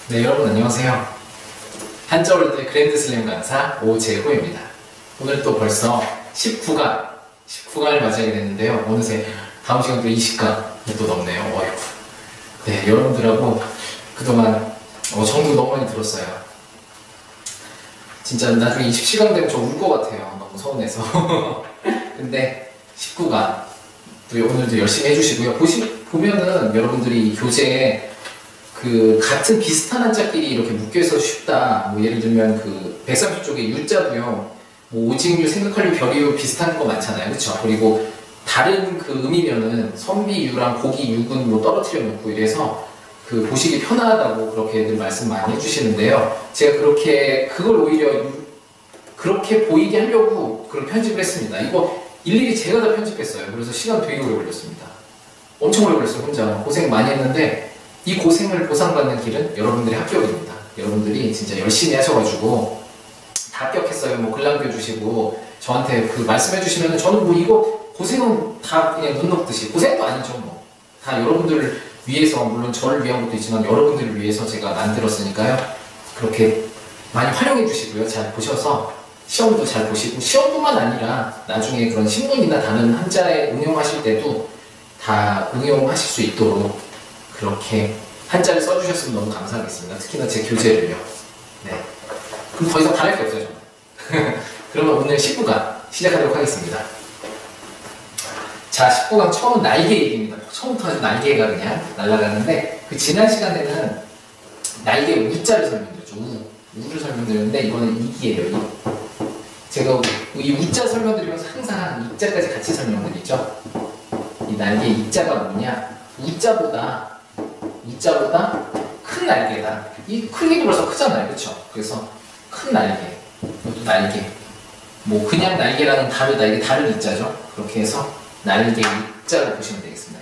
네, 여러분 안녕하세요. 한자월드 그랜드슬램 강사 오재호입니다. 오늘 또 벌써 19강을 맞이하게 됐는데요. 어느새 다음 시간 또 20강이 또 넘네요. 어이구. 네, 여러분들하고 그동안 정보 너무 많이 들었어요. 진짜 나중에 27강 되면 저 울 것 같아요. 너무 서운해서. 근데 19강 또 오늘도 열심히 해주시고요. 보면은 여러분들이 교재에 같은 비슷한 한자끼리 이렇게 묶여서 쉽다. 뭐 예를 들면 130쪽에 유자도요. 뭐 오직유, 생각할유, 별이유 비슷한 거 많잖아요. 그쵸? 그리고 다른 의미면은 선비유랑 고기육은 뭐 떨어뜨려 놓고 이래서 보시기 편하다고 그렇게들 말씀 많이 해주시는데요. 제가 그걸 오히려 그렇게 보이게 하려고 그런 편집을 했습니다. 이거 일일이 제가 다 편집했어요. 그래서 시간 되게 오래 걸렸습니다. 엄청 오래 걸렸어요. 혼자 고생 많이 했는데 이 고생을 보상받는 길은 여러분들의 합격입니다. 여러분들이 진짜 열심히 하셔가지고 다 합격했어요. 뭐 글 남겨주시고 저한테 말씀해주시면 저는 뭐 이거 고생은 다 그냥 눈 녹듯이 고생도 아니죠. 뭐 다 여러분들을 위해서, 물론 저를 위한 것도 있지만 여러분들을 위해서 제가 만들었으니까요. 그렇게 많이 활용해 주시고요. 잘 보셔서 시험도 잘 보시고, 시험뿐만 아니라 나중에 그런 신문이나 다른 한자에 응용하실 때도 다 응용하실 수 있도록 그렇게 한자를 써주셨으면 너무 감사하겠습니다. 특히나 제 교재를요. 네. 그럼 더 이상 바랄 게 없어요, 저는. 그러면 오늘 19강 시작하도록 하겠습니다. 자, 19강 처음은 날개 얘기입니다. 처음부터 아주 날개가 그냥 날아가는데, 지난 시간에는 날개 우자를 설명드렸죠. 우를 설명드렸는데, 이거는 이기예요, 이. 제가 이 우자 설명드리면서 항상 이자까지 같이 설명드리죠. 이 날개 이자가 뭐냐? 우자보다 큰 날개다. 이 크기도 벌써 크잖아요. 그쵸? 그래서 큰 날개, 이것도 날개. 뭐 그냥 날개랑은 다르다. 이게 다른 이자죠. 그렇게 해서 날개 이자로 보시면 되겠습니다.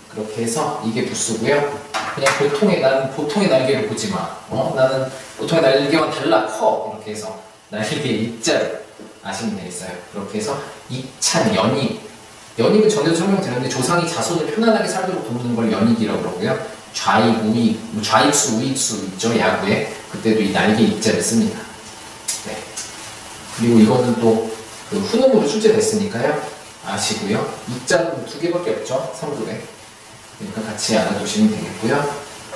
그렇게 해서 이게 부수고요. 그냥 나는 보통의 날개를 보지 마. 나는 보통의 날개와 달라 커. 이렇게 해서 날개 이자를 아시면 되겠어요. 그렇게 해서 이찬 연익은 전에도 설명드렸는데 조상이 자손을 편안하게 살도록 돕는 걸 연익이라고 그러고요. 좌익, 우익, 좌익수, 우익수 있죠, 야구에. 그때도 이 날개 입자를 씁니다. 네. 그리고 이거는 또 후능으로 출제됐으니까요. 아시고요. 입자는 2개밖에 없죠, 3급에. 그러니까 같이 알아두시면 되겠고요.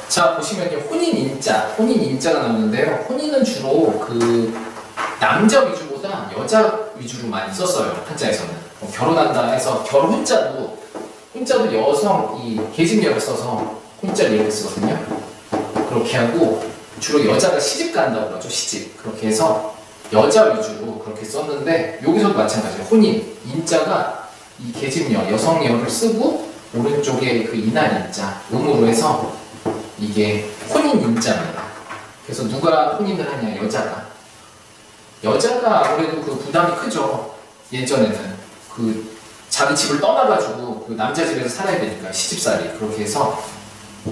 자, 보시면요. 혼인인자가 나오는데요. 혼인은 주로 남자 위주보다 여자 위주로 많이 썼어요, 한자에서는. 결혼한다 해서 혼자도 여성 계집녀를 써서 혼자를 이렇게 쓰거든요. 그렇게 하고 주로 여자가 시집 간다고 그러죠. 시집. 그렇게 해서 여자 위주로 그렇게 썼는데 여기서도 마찬가지예요. 혼인 인자가 이 계집녀 여성여를 쓰고 오른쪽에 이날 인자 음으로 해서 이게 혼인 인자입니다. 그래서 누가 혼인을 하냐? 여자가 아무래도 부담이 크죠. 예전에는 자기 집을 떠나가지고 남자 집에서 살아야 되니까 시집살이. 그렇게 해서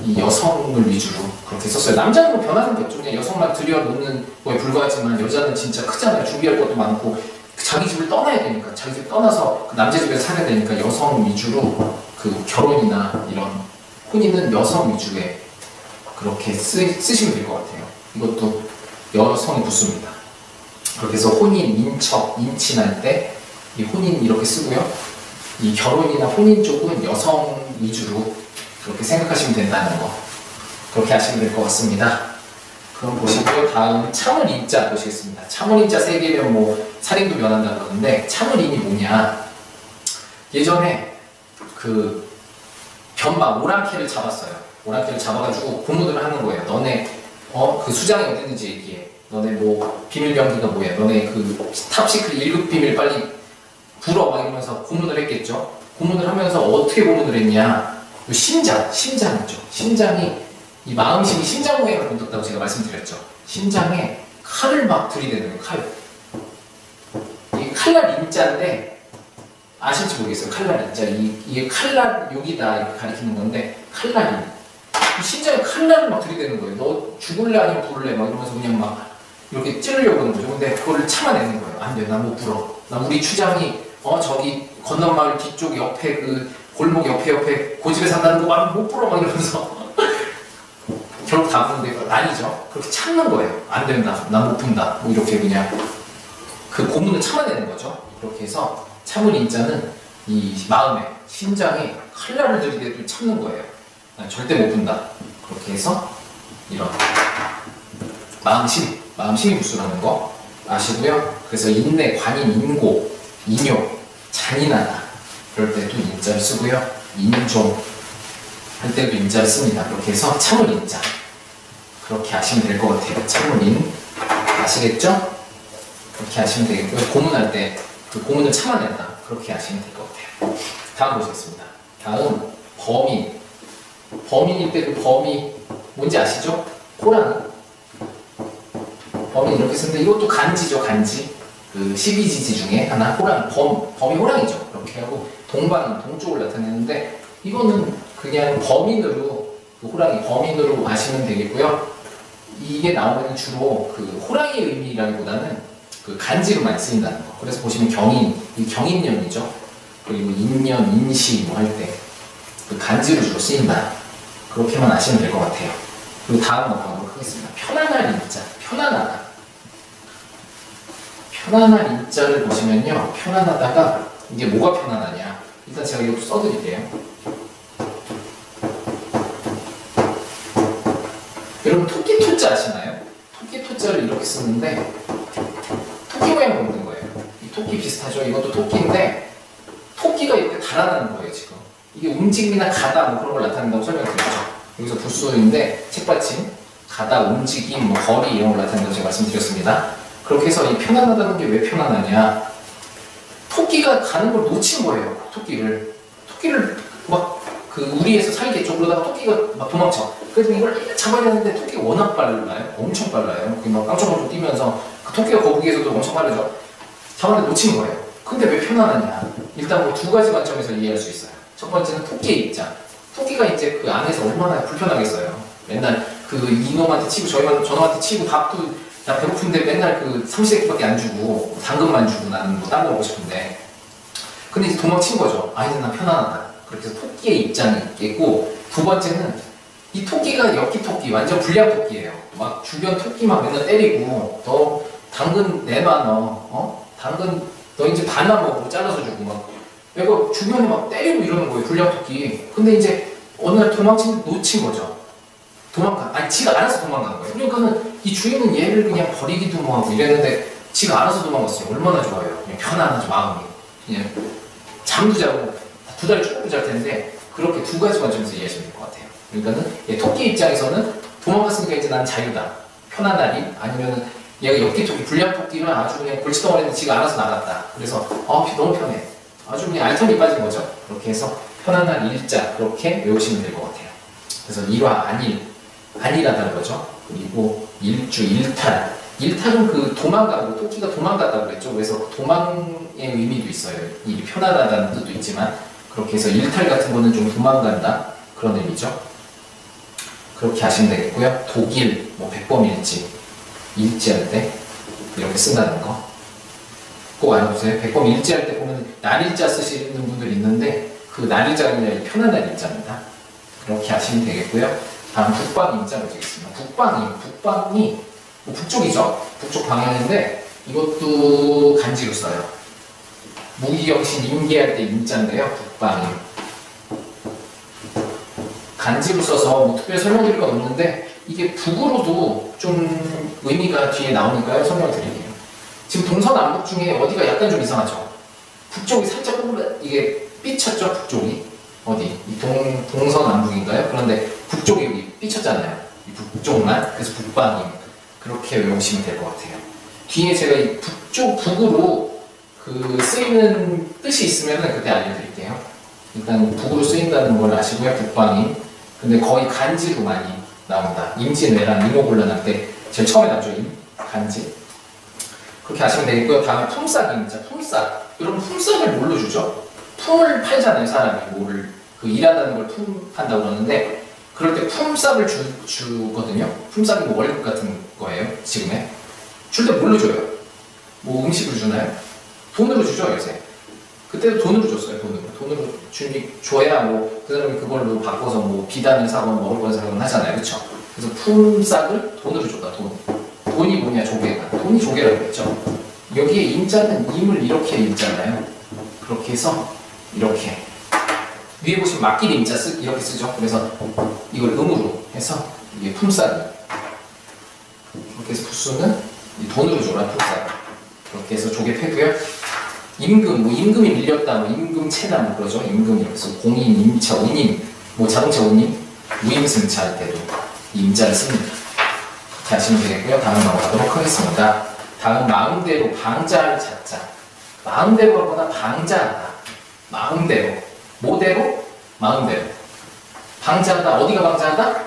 이 여성을 위주로 그렇게 썼어요. 남자는 뭐 변하는 게 없죠. 그냥 여성만 들여놓는 거에 불과하지만 여자는 진짜 크잖아요. 준비할 것도 많고 자기 집을 떠나야 되니까, 자기 집 떠나서 남자 집에서 살아야 되니까 여성 위주로 결혼이나 이런 혼인은 여성 위주에 그렇게 쓰시면 될 것 같아요. 이것도 여성이 붙습니다. 그렇게 해서 혼인, 인척, 인친할 때 이 혼인 이렇게 쓰고요. 이 결혼이나 혼인 쪽은 여성 위주로 그렇게 생각하시면 된다는 거. 그렇게 하시면 될 것 같습니다. 그럼 보시고요. 다음 참을인자 보시겠습니다. 참을인자 3개면 뭐 살인도 면한다 그러는데 참을인이 뭐냐? 예전에 변막 오랑캐를 잡았어요. 오랑캐를 잡아가지고 고문을 하는 거예요. 너네 수장이 어디 있는지 얘기해. 너네 뭐 비밀병기가 뭐야? 너네 탑시크릿 1급 비밀 빨리 불어 막 이러면서 고문을 했겠죠. 고문을 하면서 어떻게 고문을 했냐? 심장 있죠. 심장이 이 마음심이 심장 모양을 본다고 제가 말씀드렸죠. 심장에 칼을 막 들이대는 거예요. 이게 칼날 인자인데 아실지 모르겠어요. 칼날 인자. 이게 칼날 욕이다 이렇게 가리키는 건데 칼날이 심장에 칼날을 막 들이대는 거예요. 너 죽을래 아니면 부를래 막 이러면서 그냥 막 이렇게 찌르려고 하는 거죠. 근데 그거를 참아내는 거예요. 안 돼, 나 못 불어. 나 우리 추장이 저기 건너마을 뒤쪽 옆에 골목 옆에 고집에 산다는 거 막 못 불어 막 이러면서 결국 다 푸는데 아니죠. 그렇게 참는 거예요. 안 된다, 난 못 푼다, 뭐 이렇게 그냥 그 고문을 참아내는 거죠. 그렇게 해서 참을 인자는 이 마음에, 심장에 칼날을 들이대도 참는 거예요. 난 절대 못 푼다. 그렇게 해서 이런 마음심이 부수라는 거 아시고요. 그래서 인내, 관인, 인고, 인욕, 잔인하다 그럴 때도 인자를 쓰고요. 인종 할 때도 인자를 씁니다. 그렇게 해서 참을 인자 그렇게 하시면 될 것 같아요. 참을 인 아시겠죠? 그렇게 하시면 되겠고요. 고문할 때 그 고문을 참아낸다 그렇게 하시면 될 것 같아요. 다음 보시겠습니다. 다음 범인일 때 그 범이 뭔지 아시죠? 호랑이. 범인 이렇게 쓰는데 이것도 간지죠. 간지. 그 12지지 중에 하나 호랑이. 범이 호랑이죠. 그렇게 하고 동쪽을 나타내는데 이거는 그냥 범인으로 그 호랑이 범인으로 아시면 되겠고요. 이게 나오면 주로 그 호랑이의 의미라기보다는 그 간지로 많이 쓰인다는 거. 그래서 보시면 이 경인년이죠. 그리고 인년, 인시 뭐 할 때 그 간지로 주로 쓰인다. 그렇게만 아시면 될 것 같아요. 그리고 다음 넘어가도록 하겠습니다. 편안할 인자, 편안하다. 편안할 인자를 보시면요. 편안하다가 이게 뭐가 편안하냐. 일단 제가 이것도 써드릴게요. 여러분 토끼 토자 아시나요? 토끼 토자를 이렇게 쓰는데 토끼 모양 만든 거예요. 이 토끼 비슷하죠? 이것도 토끼인데 토끼가 이렇게 달아나는 거예요 지금. 이게 움직임이나 가다 뭐 그런 걸 나타낸다고 설명드렸죠. 여기서 부수인데 책받침, 가다, 움직임, 뭐 거리 이런 걸 나타낸다고 제가 말씀드렸습니다. 그렇게 해서 이 편안하다는 게 왜 편안하냐? 토끼가 가는 걸 놓친 거예요. 토끼를 막 그 우리에서 살겠죠. 그러다가 토끼가 막 도망쳐. 그래서 이걸 잡아야 되는데 토끼가 워낙 빨라요. 엄청 빨라요. 막 깡총깡총 뛰면서 그 토끼가 거북이에서도 엄청 빠르죠. 잡았는데 놓친 거예요. 근데 왜 편안하냐? 일단 뭐 두 가지 관점에서 이해할 수 있어요. 첫 번째는 토끼의 입장. 토끼가 이제 그 안에서 얼마나 불편하겠어요. 맨날 그 이놈한테 치고 저놈한테 치고 밥도 나 배고픈데 맨날 그 삼시세끼밖에 안 주고 당근만 주고 나는 뭐 딴 거 먹고 싶은데 근데 이제 도망친 거죠. 아 이제 난 편안하다. 그렇게 해서 토끼의 입장이 있겠고 두 번째는 이 토끼가 엽기 토끼 완전 불량 토끼예요. 막 주변 토끼 막 맨날 때리고 너 당근 내놔 너 당근 너 이제 반나 먹고 잘라서 주고 막 내가 주변에 막 때리고 이러는 거예요. 불량 토끼. 근데 이제 어느 날 놓친 거죠. 지가 알아서 도망간 거예요. 그러니까는 이 주인은 얘를 그냥 버리기도 뭐하고 이랬는데 지가 알아서 도망갔어요. 얼마나 좋아요. 그냥 편안하죠 마음이. 그냥 잠도 자고 두 다리 쭉 잘 텐데 그렇게 두 가지 관점에서 이해하시면 될 것 같아요. 그러니까는 토끼 입장에서는 도망갔으니까 이제 난 자유다. 편안하리 아니면은 얘가 엽기 토끼, 불량 토끼는 아주 그냥 골칫덩어리인데 지가 알아서 나갔다. 그래서 너무 편해. 아주 그냥 알턴이 빠진 거죠. 그렇게 해서 편안한 일자 그렇게 외우시면 될 것 같아요. 그래서 일화, 안일하다는 거죠. 그리고 일주, 일탈. 일탈은 그 도망가고 토끼가 도망갔다고 그랬죠. 그래서 도망의 의미도 있어요. 일이 편안하다는 뜻도 있지만 그렇게 해서 일탈 같은 거는 좀 도망간다 그런 의미죠. 그렇게 하시면 되겠고요. 독일, 뭐 백범일지, 일지할 때 이렇게 쓴다는 거 꼭 알아두세요. 백범일지할 때 보면 날일자 쓰시는 분들이 있는데 그 날일자가 아니라 편안한 일자입니다. 그렇게 하시면 되겠고요. 다음 북방임자 보시겠습니다. 북방이 뭐 북쪽이죠. 북쪽 방향인데 이것도 간지로 써요. 무기경신 임계할 때 임자인데요. 북방임 간지로 써서 뭐 특별히 설명드릴 건 없는데 이게 북으로도 좀 의미가 뒤에 나오니까요. 설명을 드릴게요. 지금 동서남북 중에 어디가 약간 좀 이상하죠. 북쪽이 살짝 이게 삐쳤죠. 북쪽이 어디? 이 동서남북인가요? 그런데 북쪽이 여기 삐쳤잖아요. 이 북쪽만. 그래서 북방임 그렇게 외우시면 될 것 같아요. 뒤에 제가 이 북으로 그 쓰이는 뜻이 있으면 그때 알려드릴게요. 일단 북으로 쓰인다는 걸 아시고요. 북방임. 근데 거의 간지로 많이 나온다. 임진왜란, 이모곤란 때 제일 처음에 나왔죠. 간지. 그렇게 하시면 되겠고요. 다음에 품삯입니다. 품삯. 여러분 품삯을 뭘로 주죠? 품을 팔잖아요. 사람이 뭐를 그 일한다는 걸 품판다고 그러는데 그럴 때 품삯을 주거든요. 품삯이 뭐 월급 같은 거예요. 지금에 줄 때 뭘로 줘요? 뭐 음식으로 주나요? 돈으로 주죠 요새. 그때도 돈으로 줬어요. 돈으로 줘야 뭐 그 사람이 그걸로 바꿔서 뭐 비단을 사건 먹을 걸 사건 하잖아요. 그렇죠? 그래서 품삯을 돈으로 줬다. 돈이 뭐냐? 조개가. 돈이 조개라고 했죠. 여기에 임자는 임을 이렇게 읽잖아요. 그렇게 해서 이렇게 위에 보시면 맡길 임자 이렇게 쓰죠. 그래서 이걸 음으로 해서 이게 품삯이 그렇게 해서 부수는 돈으로 줘라. 품삯 그렇게 해서 조개 패고요. 임금, 뭐 임금이 밀렸다, 뭐 임금체나 뭐 그러죠. 임금이 그래서 공임, 임차, 운임, 뭐 자동차 운임, 무임승차 할 때도 임자를 씁니다. 이렇게 하시면 되겠고요. 다음 넘어가도록 하겠습니다. 다음 마음대로 방자할 자자. 마음대로 하거나 방자하다. 마음대로. 뭐대로? 마음대로. 방자하다. 어디가 방자하다?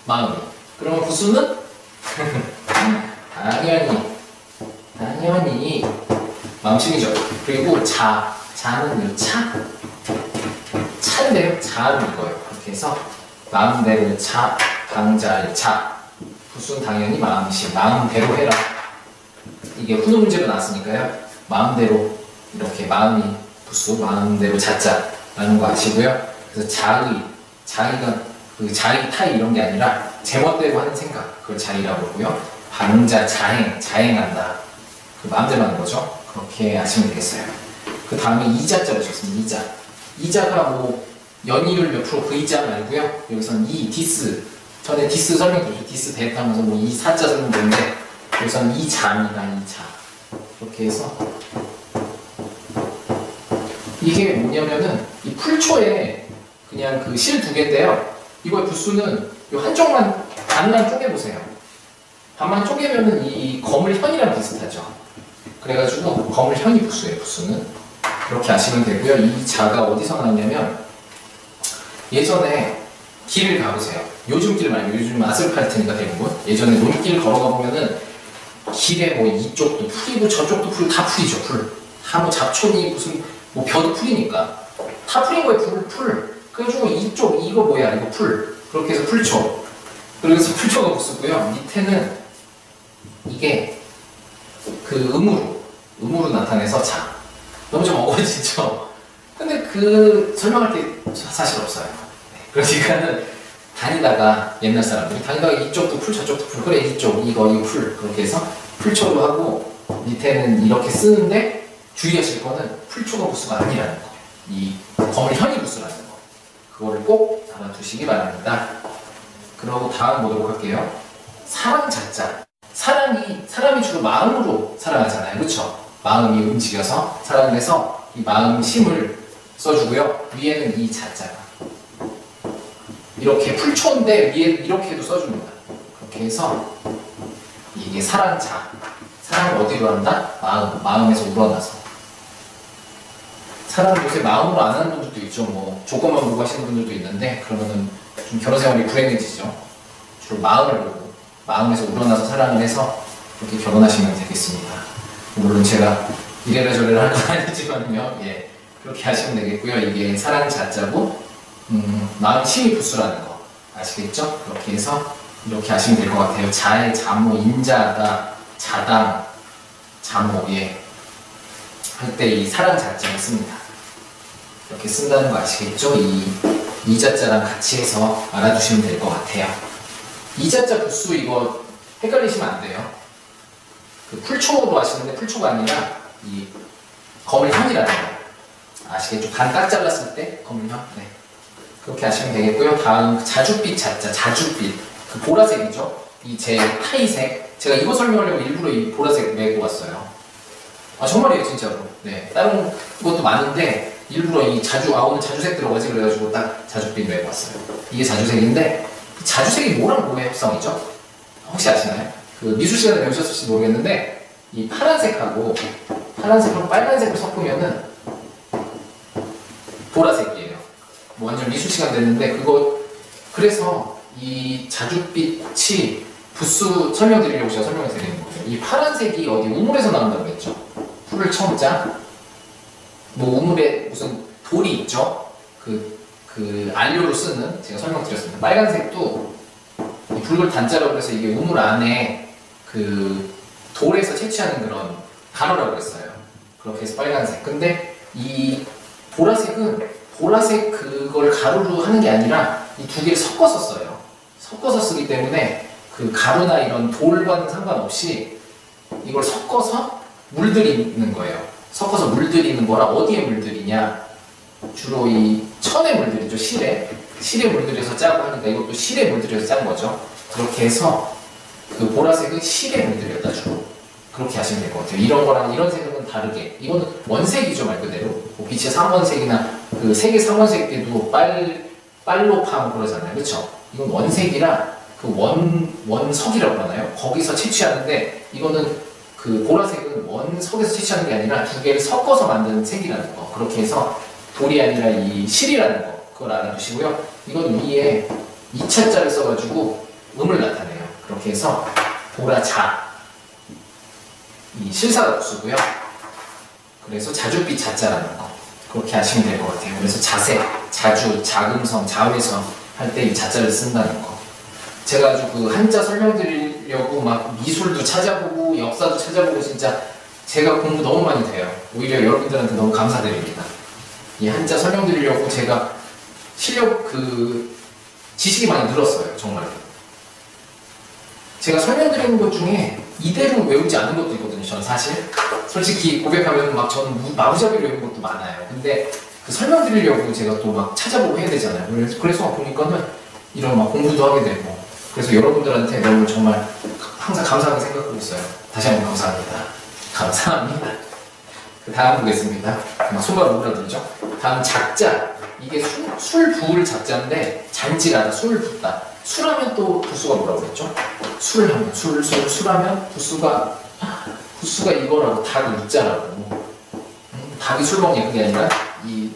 마음이. 그러면 부수는? 당연히 마음심이죠. 그리고 자는 차인데요. 자는 이거예요. 그렇게 해서 마음대로 방자할 부수는 당연히 마음심. 마음대로 해라. 이게 훈우 문제로 나왔으니까요. 마음대로 이렇게 마음이 부수, 마음대로 자자라는 거 아시고요. 그래서 자의가 그 자의 타의 이런 게 아니라 제멋대로 하는 생각, 그걸 자의라고 그러고요. 방자, 자행한다. 그 마음대로 하는 거죠. 그렇게 아시면 되겠어요. 그 다음에 이자자를 줬습니다. 이자가 뭐 연이율 몇 프로 그 이자 말고요. 여기서는 디스. 전에 디스 설명드렸죠. 디스 대입하면서 뭐 이 사자 설명드렸는데 여기서는 이자입니다. 이자. 그렇게 해서 이게 뭐냐면은 이 풀초에 그냥 그 실 두 개인데요. 이거의 부수는 이 한쪽만 반만 쪼개보세요. 반만 쪼개면은 이 거물현이랑 비슷하죠. 그래가지고 거물현이 부수예요. 부수는 그렇게 아시면 되고요. 이 자가 어디서 나왔냐면 예전에 길을 가보세요. 요즘 길 말고 요즘 아스팔트니까 대부분 예전에 논길 걸어가 보면은 길에 뭐 이쪽도 풀이고 저쪽도 풀이고 다 풀이죠. 다 뭐 잡초니 무슨 뭐 벼도 풀이니까 다 풀인 거예요. 풀. 그래가지고 이쪽 이거 뭐야 이거 풀. 그렇게 해서 풀초. 그래서 풀초가 부수고요. 밑에는 이게 그 음으로 나타내서 자. 너무 좀 어거지죠. 근데 그 설명할 게 사실 없어요. 네. 그러니까는 다니다가 옛날 사람들이 다니다가 이쪽도 풀 저쪽도 풀 그래 이쪽 이거 풀 그렇게 해서 풀초로 하고 밑에는 이렇게 쓰는데 주의하실 거는 풀초가 부수가 아니라는 거. 이 거물현이 부수라는 거. 그거를 꼭 알아두시기 바랍니다. 그러고 다음 보도록 할게요. 사랑 자자. 사람이 주로 마음으로 사랑하잖아요. 그렇죠? 마음이 움직여서 사랑을 해서 이 마음심을 써주고요. 위에는 이 자자가 이렇게 풀초인데 위에 이렇게도 써줍니다. 그렇게 해서 이게 사랑자. 사랑을 어디로 한다? 마음에서 우러나서. 사랑을 요새 마음으로 안 하는 분들도 있죠. 뭐 조건만 보고 하시는 분들도 있는데 그러면은 좀 결혼 생활이 불행해지죠. 주로 마음을 보고 마음에서 우러나서 사랑을 해서 그렇게 결혼하시면 되겠습니다. 물론 제가 이래라 저래라 할 건 아니지만요. 예, 그렇게 하시면 되겠고요. 이게 사랑 자자고 마음심이 부수라는 거 아시겠죠? 그렇게 해서 이렇게 하시면 될 것 같아요. 자의 자모, 인자하다, 자당, 자모, 예. 할 때 이 사랑 자자를 씁니다. 이렇게 쓴다는 거 아시겠죠? 이 자자랑 같이 해서 알아두시면 될 것 같아요. 이 자자 부수 이거 헷갈리시면 안 돼요. 그 풀초로 하시는데 풀초가 아니라 이 거물현이라는 거 아시겠죠? 반 딱 잘랐을 때 거물현. 네. 그렇게 하시면 되겠고요. 다음 자줏빛 자자, 자줏빛 그 보라색이죠. 이 제 타이색 제가 이거 설명하려고 일부러 이 보라색 메고 왔어요. 아 정말이에요 진짜로. 네 다른 것도 많은데 일부러 이 오늘 자주색 들어가지 그래가지고 딱 자줏빛 메고 왔어요. 이게 자주색인데 자주색이 뭐랑 뭐의 합성이죠? 혹시 아시나요? 그 미술 시간에 배우셨을지 모르겠는데 이 파란색하고 빨간색을 섞으면은 보라색이에요. 뭐 완전 미술 시간 됐는데 그거 그래서 이 자줏빛이 부수 설명드리려고 제가 설명을 드리는 거예요. 이 파란색이 어디 우물에서 나온다고 했죠. 풀을 청자 뭐 우물에 무슨 돌이 있죠. 그 안료로 쓰는 제가 설명드렸습니다. 빨간색도 이 붉은 단자라고 해서 이게 우물 안에 그 돌에서 채취하는 그런 가루라고 했어요. 그렇게 해서 빨간색. 근데 이 보라색은 보라색 그걸 가루로 하는 게 아니라 이 두 개를 섞어서 써요. 섞어서 쓰기 때문에 그 가루나 이런 돌과는 상관없이 이걸 섞어서 물들이는 거예요. 섞어서 물들이는 거라 어디에 물들이냐? 주로 이 천에 물들이죠. 실에 물들여서 짜고 하니까 이것도 실에 물들여서 짠 거죠. 그렇게 해서 그 보라색은 실에 물들였다 주로. 그렇게 하시면 될 것 같아요. 이런 거랑 이런 색은 다르게. 이거는 원색이죠, 말 그대로. 뭐 빛의 상원색이나 그 색의 상원색 때도 빨로 파고 그러잖아요. 그렇죠? 이건 원색이라 그 원석이라고 그러나요? 거기서 채취하는데 이거는 그 보라색은 원석에서 채취하는 게 아니라 두 개를 섞어서 만드는 색이라는 거. 그렇게 해서 돌이 아니라 이 실이라는 거. 그걸 알아두시고요. 이건 위에 2차자를 써가지고 음을 나타내요. 그렇게 해서 보라자. 이 실사가 부수고요. 그래서 자줏빛 자자라는 거. 그렇게 하시면 될 것 같아요. 그래서 자색, 자주, 자금성, 자외선 할 때 이 자자를 쓴다는 거. 제가 아주 그 한자 설명드리려고 막 미술도 찾아보고 역사도 찾아보고 진짜 제가 공부 너무 많이 돼요. 오히려 여러분들한테 너무 감사드립니다. 이 한자 설명드리려고 제가 지식이 많이 늘었어요. 정말로. 제가 설명드리는 것 중에 이대로 외우지 않은 것도 있거든요. 저는 사실 솔직히 고백하면 막 저는 마구잡이로 외우는 것도 많아요. 근데 그 설명드리려고 제가 또 막 찾아보고 해야 되잖아요. 그래서 보니까는 이런 막 공부도 하게 되고 그래서 여러분들한테 너무 정말 항상 감사하게 생각하고 있어요. 다시 한번 감사합니다. 감사합니다. 그 다음 보겠습니다. 막 손가락 오그라들죠? 다음 작자. 이게 술 부을 작자인데 잔질하다, 술을 붓다. 술하면 또 부수가 뭐라고 그랬죠? 술하면 술하면 부수가 이거라고 닭이 웃자라고. 닭이 술 먹냐 그게 아니라 이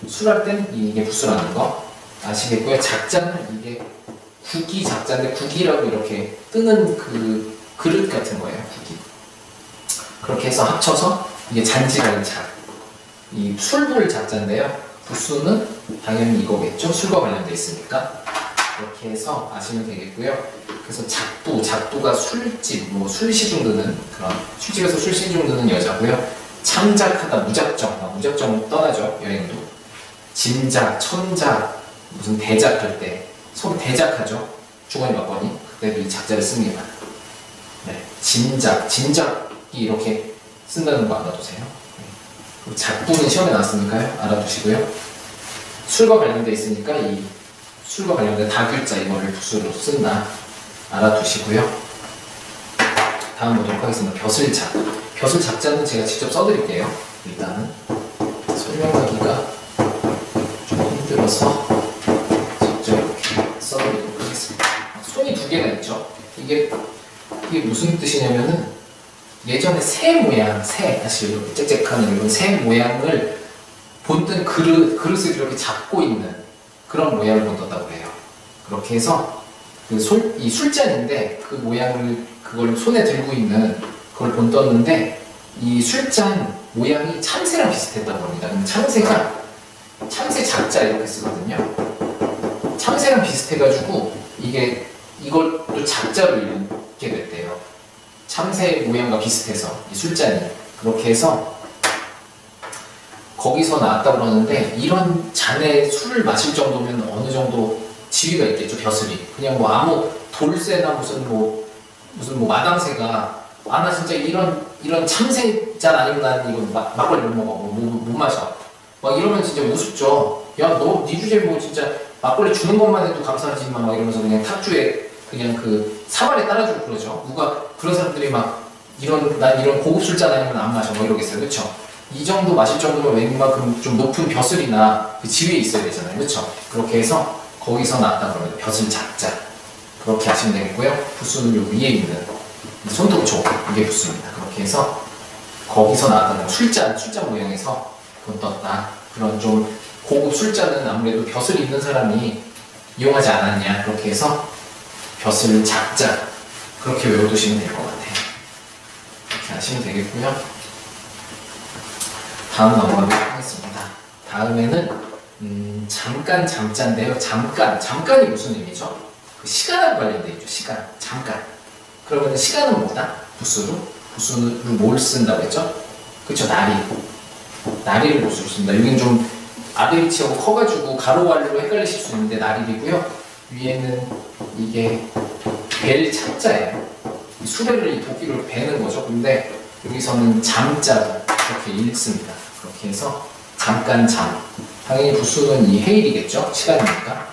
술할 땐 이게 부수라는 거 아시겠고요. 작자는 이게 국이 작자인데 국이라고 이렇게 뜨는 그 그릇 같은 거예요. 국이. 그렇게 해서 합쳐서 이게 잔질하는 작. 이 술부를 작자인데요. 부수는 당연히 이거겠죠. 술과 관련돼 있으니까. 이렇게 해서 아시면 되겠고요. 그래서 작부가 술집, 뭐 술시중 드는 그런 술집에서 술시중 드는 여자고요. 참작하다, 무작정 떠나죠. 여행도. 짐작, 천작, 무슨 대작할 때 서로 대작하죠. 주거니 받거니 그때도 이 작자를 씁니다. 네, 짐작이 이렇게 쓴다는 거 알아두세요. 네. 작부는 시험에 나왔으니까요. 알아두시고요. 술과 관련돼 있으니까 이 술과 관련된 다글자 이거를 부수로 쓴다. 알아두시고요. 다음 보도록 하겠습니다. 벼슬작. 벼슬작자는 제가 직접 써드릴게요. 일단은 설명하기가 좀 힘들어서 직접 이렇게 써드리도록 하겠습니다. 손이 두 개가 있죠. 이게 무슨 뜻이냐면은 예전에 새 모양, 다시 이렇게 짹짹하는 이런 새 모양을 본뜬 그릇을 이렇게 잡고 있는 그런 모양을 본떴다고 해요. 그렇게 해서 이 술잔인데 그 모양을 그걸 손에 들고 있는 그걸 본떴는데 이 술잔 모양이 참새랑 비슷했다고 합니다. 근데 참새 작자 이렇게 쓰거든요. 참새랑 비슷해가지고 이걸 작자로 읽게 됐대요. 참새 모양과 비슷해서 이 술잔이 그렇게 해서 거기서 나왔다고 그러는데 이런 잔에 술을 마실 정도면 어느 정도 지위가 있겠죠. 벼슬이 그냥 뭐 아무 돌쇠나 무슨 뭐 마당새가 나 진짜 이런 참새잔 아니면 난 이거 막걸리 못 먹어 못 마셔 막 이러면 진짜 우습죠. 야 너 네 주제 뭐 진짜 막걸리 주는 것만 해도 감사하지만 막 이러면서 그냥 탑주에 그냥 그 사발에 따라주고 그러죠. 누가 그런 사람들이 막 난 이런 고급 술잔 아니면 안 마셔 뭐 이러겠어요. 그쵸? 이 정도 마실 정도면 웬만큼 좀 높은 벼슬이나 그 지위에 있어야 되잖아요. 그쵸? 그렇게 해서 거기서 나왔다 그러면 벼슬 작자 그렇게 하시면 되겠고요. 부수는 요 위에 있는 손톱초 이게 부수입니다. 그렇게 해서 거기서 나왔다는 술잔 모양에서 본떴다. 그런 좀 고급 술잔은 아무래도 벼슬이 있는 사람이 이용하지 않았냐. 그렇게 해서 벼슬 작자 그렇게 외워두시면 될 것 같아요. 이렇게 하시면 되겠고요. 다음 넘어가도록 하겠습니다. 다음에는 잠깐 잠자인데요. 잠깐이 무슨 의미죠? 그 시간하고 관련돼 있죠. 시간, 잠깐. 그러면 시간은 뭐다? 부수로 뭘 쓴다고 했죠? 그쵸, 나리를 부수로 씁니다. 여기는 좀 아베리치하고 커가지고 가로 괄호로 헷갈리실 수 있는데 나리이고요. 위에는 이게 벨 참자예요. 이 수레를 이 도끼로 베는 거죠. 근데 여기서는 잠자로 이렇게 읽습니다. 그렇게 해서 잠깐 잠. 당연히 부수는 이 해일이겠죠. 시간이니까.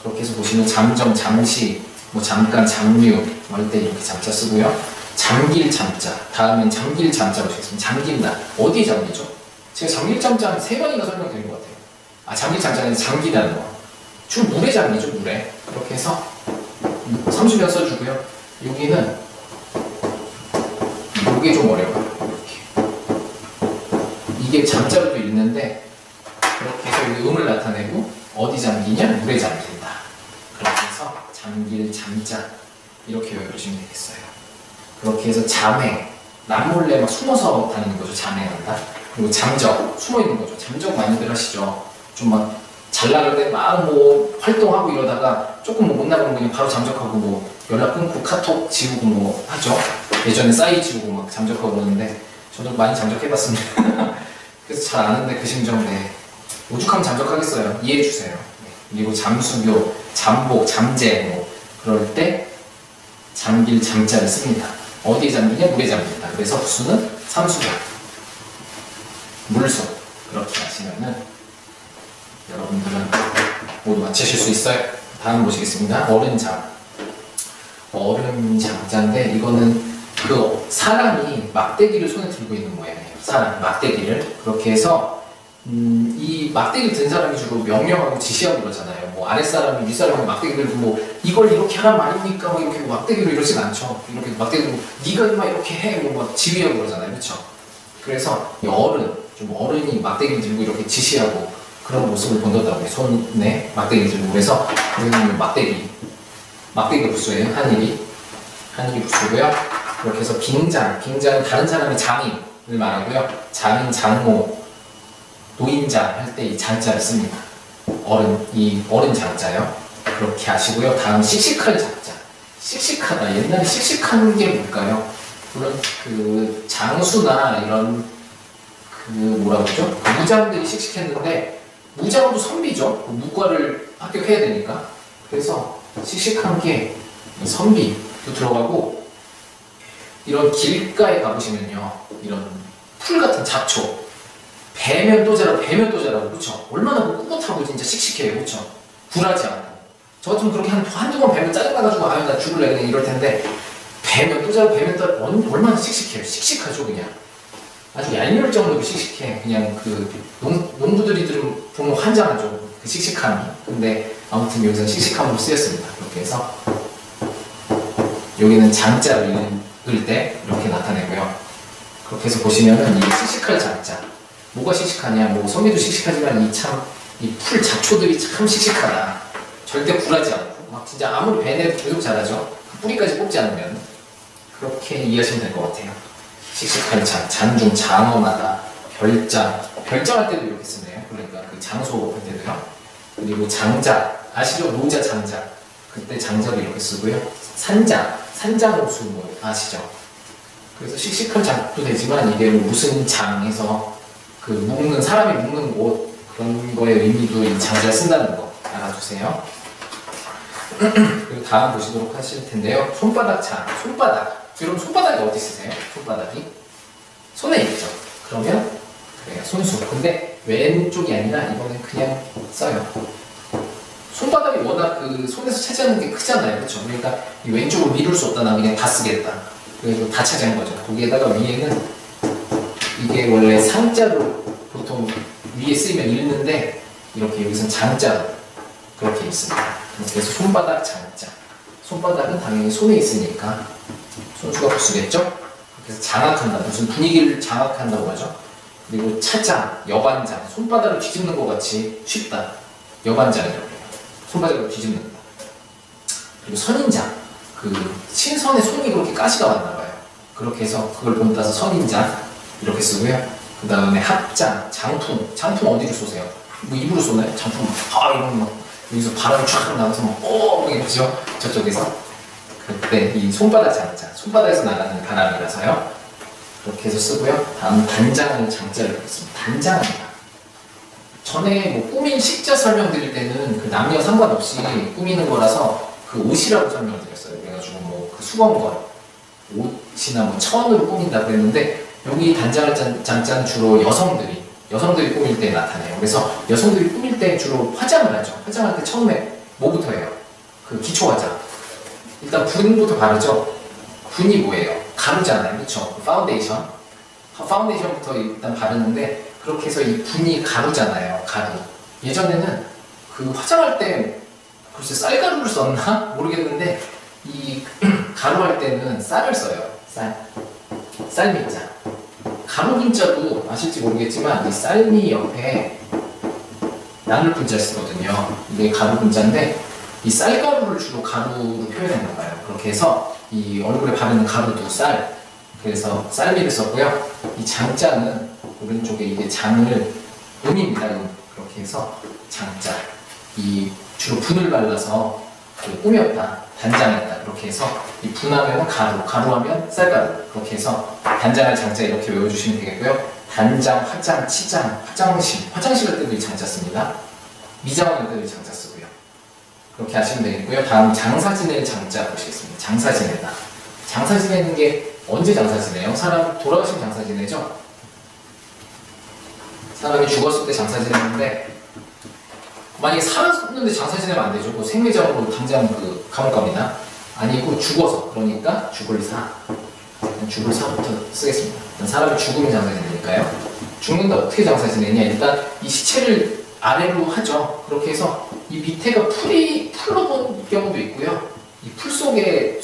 그렇게 해서 보시면 잠정, 잠시, 뭐 잠깐, 잠류 할 때 이렇게 잠자 쓰고요. 잠길 잠자. 다음엔 잠길 잠자로 쓰겠습니다. 잠긴다. 어디에 잠기죠? 제가 잠길 잠자는 3번이나 설명드린 것 같아요. 아, 잠길 잠자는 잠기다는 거. 주로 물에 잠기죠, 물에. 그렇게 해서 30년 써주고요. 여기는 이게 좀 어려워요. 이렇게. 이게 잠자로도 있는데 그렇게 해서 여기 음을 나타내고 어디 잠기냐? 물에 잠긴다. 그렇게 해서 잠길 잠자 이렇게 외워주시면 되겠어요. 그렇게 해서 잠해 남몰래 막 숨어서 다니는 거죠. 잠해한다. 그리고 잠적 숨어 있는 거죠. 잠적 많이들 하시죠. 좀 막 잘 나갈 때 막 뭐 활동하고 이러다가 조금 뭐 못 나가면 그냥 바로 잠적하고 뭐 연락 끊고 카톡 지우고 뭐 하죠. 예전에 싸이 지우고 막 잠적하고 그러는데 저도 많이 잠적해봤습니다. 그래서 잘 아는데 그 심정 네. 오죽하면 잠적하겠어요. 이해해주세요. 네. 그리고 잠수교, 잠복, 잠재 뭐 그럴 때 잠길 잠자를 씁니다. 어디에 잠기냐? 물에 잠긴다. 그래서 부수는 삼수교, 물수 그렇게 하시면은 여러분들은 모두 맞추실 수 있어요. 다음 보시겠습니다. 어른잠. 어른잠자인데 이거는 그 사람이 막대기를 손에 들고 있는 모양이에요. 사람 막대기를 그렇게 해서 이 막대기 든 사람이 주로 명령하고 지시하고 그러잖아요. 뭐 아랫사람이 윗사람이 막대기 들고 뭐 이걸 이렇게 하란 말입니까? 뭐 이렇게 막대기로 이러진 않죠. 이렇게 막대기로 네가 이마 이렇게 해 뭐 지휘하고 그러잖아요. 그렇죠? 그래서 이 어른 좀 어른이 막대기를 들고 이렇게 지시하고 그런 모습을 본다고 해요. 손에 막대기 들고 그래서 여기는 막대기 부수예요. 한일이 부수고요. 그렇게 해서 빙장은 다른 사람의 장인을 말하고요. 장인, 장모, 노인장 할 때 이 장자를 씁니다. 이 어른 장자요. 그렇게 하시고요. 다음 씩씩할 장자. 씩씩하다. 옛날에 씩씩한 게 뭘까요? 물론 그 장수나 이런 그 뭐라 그러죠? 그 무장들이 씩씩했는데 무장도 선비죠. 무과를 합격해야 되니까. 그래서 씩씩한 게 선비도 들어가고 이런 길가에 가보시면요. 이런 풀 같은 잡초 배면 또 자라고 그렇죠? 얼마나 꿋꿋하고 진짜 씩씩해요. 그렇죠? 굴하지 않고 저 같으면 그렇게 한두 번 배면 짜증나가지고 아유 나 죽을래 그냥 이럴 텐데 배면 또 자라고 배면 또 얼마나 씩씩해요. 씩씩하죠 그냥. 아주 얄미울 정도로 씩씩해. 그냥 그 농부들이 보면 환장하죠. 그 씩씩함이. 근데 아무튼 여기서 씩씩함으로 쓰였습니다. 그렇게 해서 여기는 장자를 읽을 때 이렇게 나타내고요. 그렇게 해서 보시면은 이 씩씩할 장자. 뭐가 씩씩하냐? 뭐 성미도 씩씩하지만 이 풀 잡초들이 참 씩씩하다. 절대 굴하지 않고 막 진짜 아무리 배내도 계속 자라죠. 뿌리까지 뽑지 않으면 그렇게 이해하시면 될 것 같아요. 씩씩할 장, 잔중, 장엄하다, 별장할 때도 이렇게 쓰네요. 그러니까 그 장소 할 때도요. 그리고 장자, 아시죠? 노자 장자. 그때 장자도 이렇게 쓰고요. 산장옥수 뭐 아시죠? 그래서 씩씩할 장도 되지만 이게 무슨 장에서 그 사람이 묶는 옷 그런 거의 의미도 이 장자를 쓴다는 거 알아두세요. 그리고 다음 보시도록 하실 텐데요. 손바닥 장, 여러분 손바닥이 어디 있으세요? 손바닥이? 손에 있죠. 그러면 그래요. 손수. 근데 왼쪽이 아니라 이거는 그냥 써요. 손바닥이 워낙 그 손에서 차지하는 게 크잖아요. 그렇죠? 그러니까 이 왼쪽으로 미룰 수 없다. 나 그냥 다 쓰겠다. 그래서 다 차지한 거죠. 거기에다가 위에는 이게 원래 상자로 보통 위에 쓰이면 읽는데 이렇게 여기서는 장자로 그렇게 있습니다. 그래서 손바닥 장자. 손바닥은 당연히 손에 있으니까 손수가 부수겠죠? 그래서 장악한다. 무슨 분위기를 장악한다고 하죠. 그리고 차장, 여반장. 손바닥을 뒤집는 것 같이 쉽다. 여반장이라고 해요. 손바닥을 뒤집는다. 그리고 선인장. 그 신선의 손이 그렇게 가시가 왔나봐요. 그렇게 해서 그걸 본따서 선인장 이렇게 쓰고요. 그 다음에 합장, 장풍 어디로 쏘세요? 뭐 입으로 쏘나요? 장풍 이런 막 여기서 바람이 쫙 나와서 막 이러죠. 저쪽에서 그때 이 손바닥 장자, 손바닥에서 나가는 바람이라서요. 그렇게 해서 쓰고요. 다음 단장을 장자를 읽겠습니다. 단장합니다. 전에 뭐 꾸민 식자 설명드릴 때는 그 남녀 상관없이 꾸미는 거라서 그 옷이라고 설명드렸어요. 그래가지고 뭐 그 수건걸, 옷이나 뭐 천으로 꾸민다고 했는데 여기 단장을 장자는 주로 여성들이 꾸밀 때 나타나요. 그래서 여성들이 꾸밀 때 주로 화장을 하죠. 화장할 때 처음에 뭐부터 해요? 그 기초 화장. 일단 분부터 바르죠. 분이 뭐예요? 가루잖아요. 그렇죠? 파운데이션. 파운데이션부터 일단 바르는데 그렇게 해서 이 분이 가루잖아요. 가루. 예전에는 그 화장할 때 글쎄 쌀가루를 썼나? 모르겠는데 이 가루할 때는 쌀을 써요. 쌀미자. 가루 분자도 아실지 모르겠지만 이 쌀미 옆에 나눌 분자 쓰거든요. 이게 가루 분자인데 이 쌀가루를 주로 가루로 표현했나 봐요. 그렇게 해서 이 얼굴에 바르는 가루도 쌀. 그래서 쌀미를 썼고요. 이 장자는 오른쪽에 이게 장을 음입니다. 그렇게 해서 장자. 이 주로 분을 발라서 그 꾸몄다, 단장했다. 그렇게 해서 이 분하면 가루, 가루하면 쌀가루. 그렇게 해서 단장할 장자 이렇게 외워주시면 되겠고요. 단장, 화장, 치장, 화장실 할 때도 이 장자 씁니다. 미장원 할 때도 이 장자 쓰고요. 그렇게 하시면 되겠고요. 다음 장사 지낼 장자 보시겠습니다. 장사 지내다. 장사 지내는 게 언제 장사 지내요? 사람 돌아가시면 장사 지내죠? 사람이 죽었을 때 장사 지내는데 만약에 살았는데 장사 지내면 안 되죠. 그 생매장으로 당장 그 감옥 갑니다. 아니고 죽어서, 그러니까 죽을 사. 죽을 사부터 쓰겠습니다. 사람이 죽으면 장사 지내니까요. 죽는다 어떻게 장사 지내냐? 일단 이 시체를 아래로 하죠. 그렇게 해서 이 밑에가 풀로 본 경우도 있고요. 이 풀 속에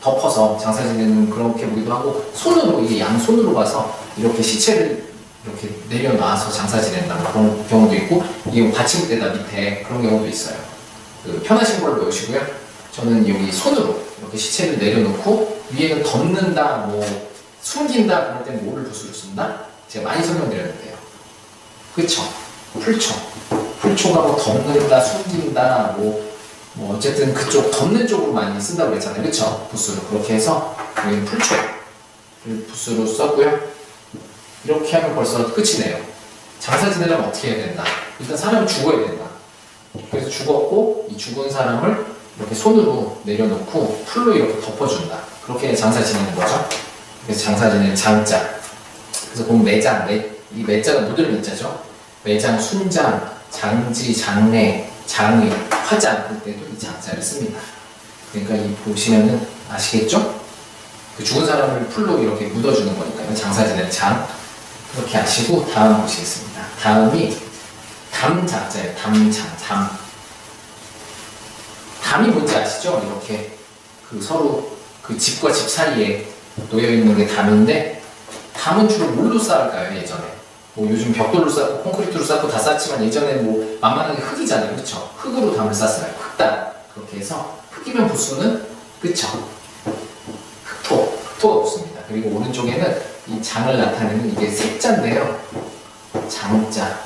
덮어서 장사 지내는 그렇게 보기도 하고, 손으로, 이게 양손으로 가서 이렇게 시체를 이렇게 내려놔서 장사 지낸다 그런 경우도 있고, 이게 받침대다 밑에 그런 경우도 있어요. 편하신 걸로 외우시고요. 저는 여기 손으로 이렇게 시체를 내려놓고 위에는 덮는다, 뭐 숨긴다 그럴 때는 뭐를 부수로 쓴다? 제가 많이 설명드렸는데요. 그쵸? 풀초가 뭐 덮는다, 숨긴다, 뭐 어쨌든 그쪽 덮는 쪽으로 많이 쓴다고 그랬잖아요. 그쵸? 부수로. 그렇게 해서 여기는 풀초를 부수로 썼고요. 이렇게 하면 벌써 끝이네요. 장사 지내려면 어떻게 해야 된다? 일단 사람이 죽어야 된다. 그래서 죽었고 이 죽은 사람을 이렇게 손으로 내려놓고 풀로 이렇게 덮어준다. 그렇게 장사 지내는 거죠. 그래서 장사 지내는 장자. 그래서 보면 매장, 이 매자가 모델 매자죠. 매장, 순장, 장지, 장례, 장의, 화장 할 때도 이 장자를 씁니다. 그러니까 이 보시면은 아시겠죠? 그 죽은 사람을 풀로 이렇게 묻어주는 거니까요. 장사 지내는 장. 그렇게 하시고 다음 보시겠습니다. 다음이 담장자예요. 담이 뭔지 아시죠? 이렇게 서로 집과 집 사이에 놓여 있는 게 담인데, 담은 주로 뭘로 쌓을까요? 예전에 뭐 요즘 벽돌로 쌓고 콘크리트로 쌓고 다 쌓지만 예전에 뭐 만만하게 흙이잖아요. 그쵸? 흙으로 담을 쌓았어요. 흙담. 그렇게 해서 흙이면 부수는, 그쵸? 흙토가 붙습니다. 그리고 오른쪽에는 이 장을 나타내는 이게 색자인데요. 장자.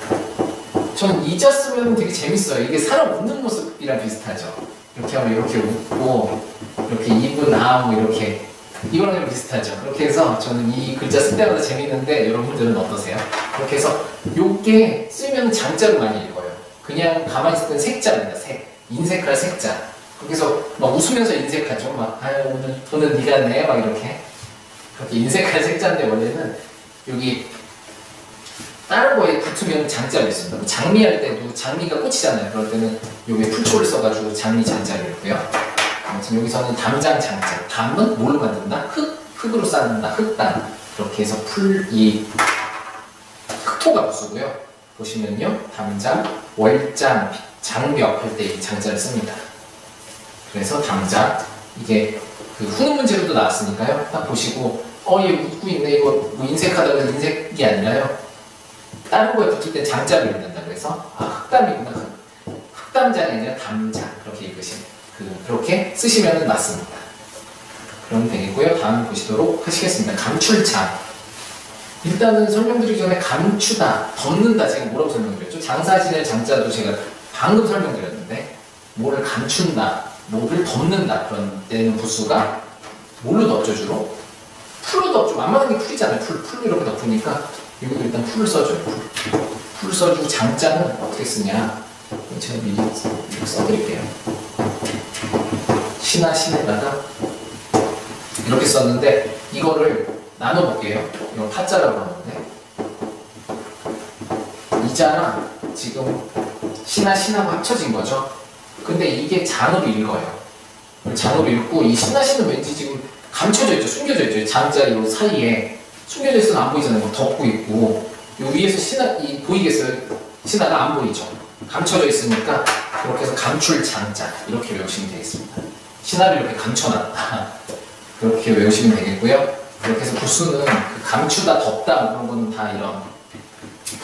전 이 자 쓰면 되게 재밌어요. 이게 사람 웃는 모습이랑 비슷하죠. 이렇게 하면 이렇게 웃고, 이렇게 입은 뭐 이렇게, 이거랑 비슷하죠. 그렇게 해서 저는 이 글자 쓸 때마다 재밌는데 여러분들은 어떠세요? 그렇게 해서 요게 쓰면 장자로 많이 읽어요. 그냥 가만히 있을 땐 색자입니다. 인색할 색자. 그래서 막 웃으면서 인색하죠. 막 오늘 네가 내 막 이렇게. 그렇게 인색할 색자인데 원래는 여기 다른 거에 붙으면 장자를 있습니다. 장미할 때도 장미가 꽃이잖아요. 그럴 때는 여기에 풀초를 써가지고 장미 장자를 읽고요. 아무튼 여기서는 담장 장자. 담은 뭘로 만든다? 흙으로 쌓는다. 흙담. 그렇게 해서 흙토가 부수고요. 보시면요. 담장, 월장, 장벽 할 때 이 장자를 씁니다. 그래서 담장. 이게 후능 문제로도 나왔으니까요. 딱 보시고 얘 웃고 있네. 이거 뭐 인색하다고 해서 인색이 아니라요. 다른 거에 붙을 때 장자를 읽는다. 그래서 흙담이구나. 흙담장이 아니라 담장. 그렇게 읽으시면 그렇게 쓰시면 맞습니다. 그럼 되겠고요. 다음 보시도록 하시겠습니다. 감출장. 일단은 설명드리기 전에 감추다, 덮는다. 제가 뭐라고 설명드렸죠? 장사 지낼 장자도 제가 방금 설명드렸는데, 뭐를 감춘다, 뭐를 덮는다. 그런 때는 부수가 뭘로 덮죠? 주로? 풀로 덮죠. 만만한 게 풀이잖아요. 풀로 이렇게 덮으니까 여기도 일단 풀을 써줘요. 풀 써주고 장자는 어떻게 쓰냐? 제가 미리 이렇게 써드릴게요. 시나 신에다가 이렇게 썼는데 이거를 나눠볼게요. 이걸 파자라고 하는데 이자랑 지금 시나 신하고 합쳐진 거죠. 근데 이게 장으로 읽어요. 장으로 읽고 이 시나 신은 왠지 지금 감춰져 있죠. 숨겨져 있죠. 장자 이 사이에 숨겨져 있어서 안 보이잖아요. 덮고 있고 이 위에서 시나 이 보이겠어요? 신하가 안 보이죠. 감춰져 있으니까 그렇게 해서 감출 장자 이렇게 외우시면 되겠습니다. 신하를 이렇게 감춰놨다 그렇게 외우시면 되겠고요. 그렇게 해서 부수는 그 감추다 덮다 그런 거는 다 이런